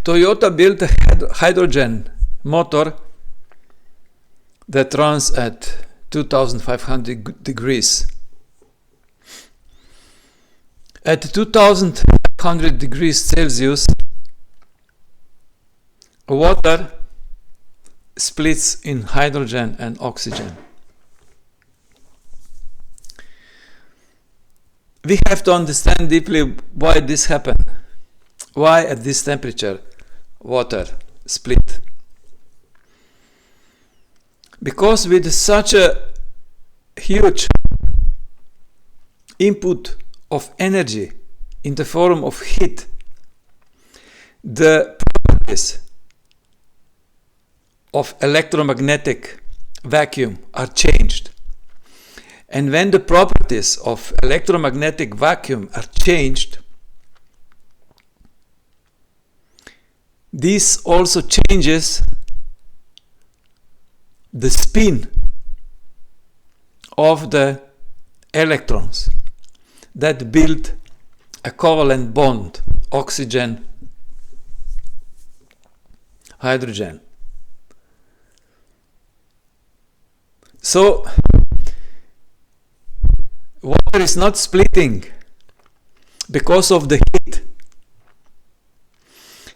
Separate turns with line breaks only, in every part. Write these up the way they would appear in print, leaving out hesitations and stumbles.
Toyota built a hydrogen motor that runs at 2500 degrees. At 2500 degrees Celsius, water splits in hydrogen and oxygen. We have to understand deeply why this happened. Why at this temperature water split? Because with such a huge input of energy in the form of heat, the properties of electromagnetic vacuum are changed. And when the properties of electromagnetic vacuum are changed, this also changes the spin of the electrons that build a covalent bond, oxygen, hydrogen. So water is not splitting because of the heat.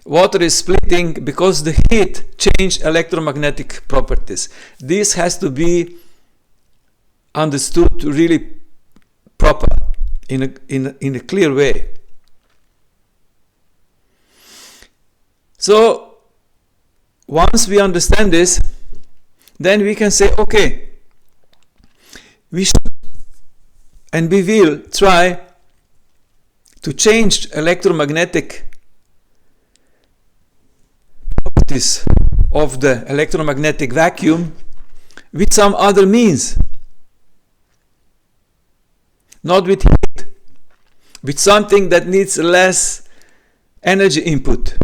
Water is splitting because the heat changed electromagnetic properties. This has to be understood really proper, in a clear way. So once we understand this, then we can say, okay, we should and we will try to change electromagnetic properties of the electromagnetic vacuum with some other means. Not with heat, with something that needs less energy input.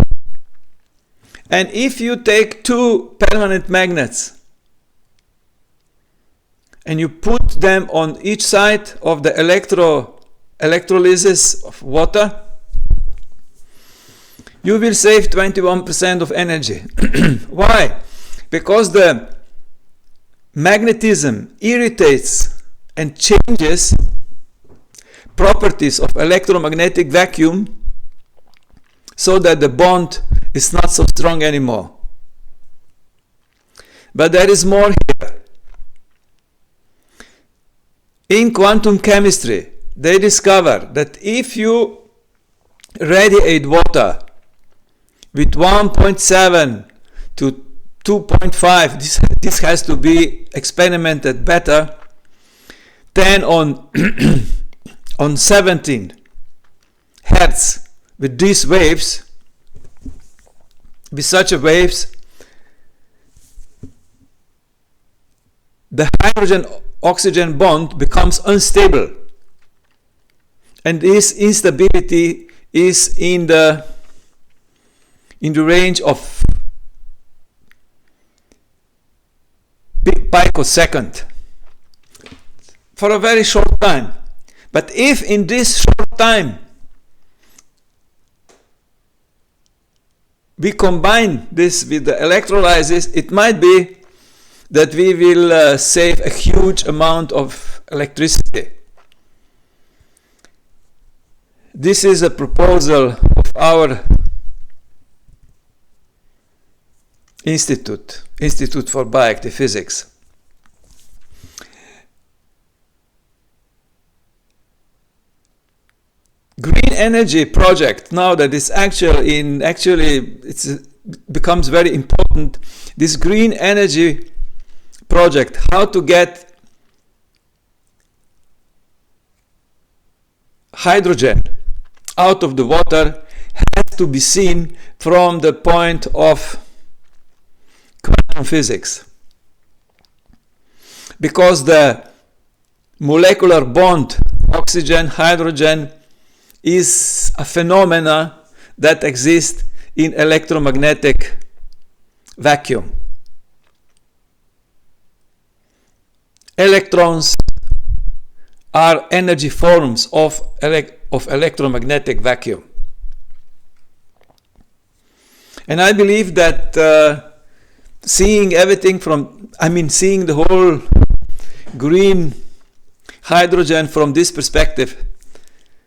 And if you take two permanent magnets and you put them on each side of the electrolysis of water, you will save 21% of energy. Why? Because the magnetism irritates and changes properties of electromagnetic vacuum so that the bond is not so strong anymore. But there is more here. In quantum chemistry, they discover that if you radiate water with 1.7 to 2.5, this has to be experimented better, 10 on 17 hertz with these waves, with such waves, the hydrogen-oxygen bond becomes unstable, and this instability is in the range of picosecond for a very short time. But if in this short time we combine this with the electrolysis, it might be that we will save a huge amount of electricity. This is a proposal of our Institute for Bioactive Physics. Green energy project, now that it's becomes very important. This green energy project, how to get hydrogen out of the water, has to be seen from the point of quantum physics, because the molecular bond oxygen hydrogen is a phenomena that exists in electromagnetic vacuum. Electrons are energy forms of electromagnetic vacuum. And I believe that seeing everything seeing the whole green hydrogen from this perspective,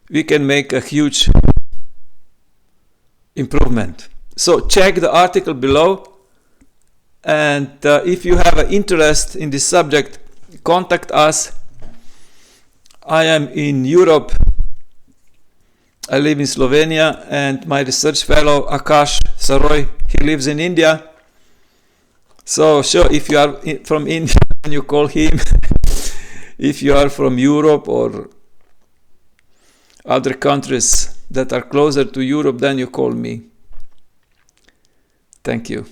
we can make a huge improvement. So check the article below, and if you have an interest in this subject, contact us. I am in Europe. I live in Slovenia, and my research fellow Akash Saroy, he lives in India. So sure, if you are from India, you call him. If you are from Europe or other countries that are closer to Europe, then you call me. Thank you.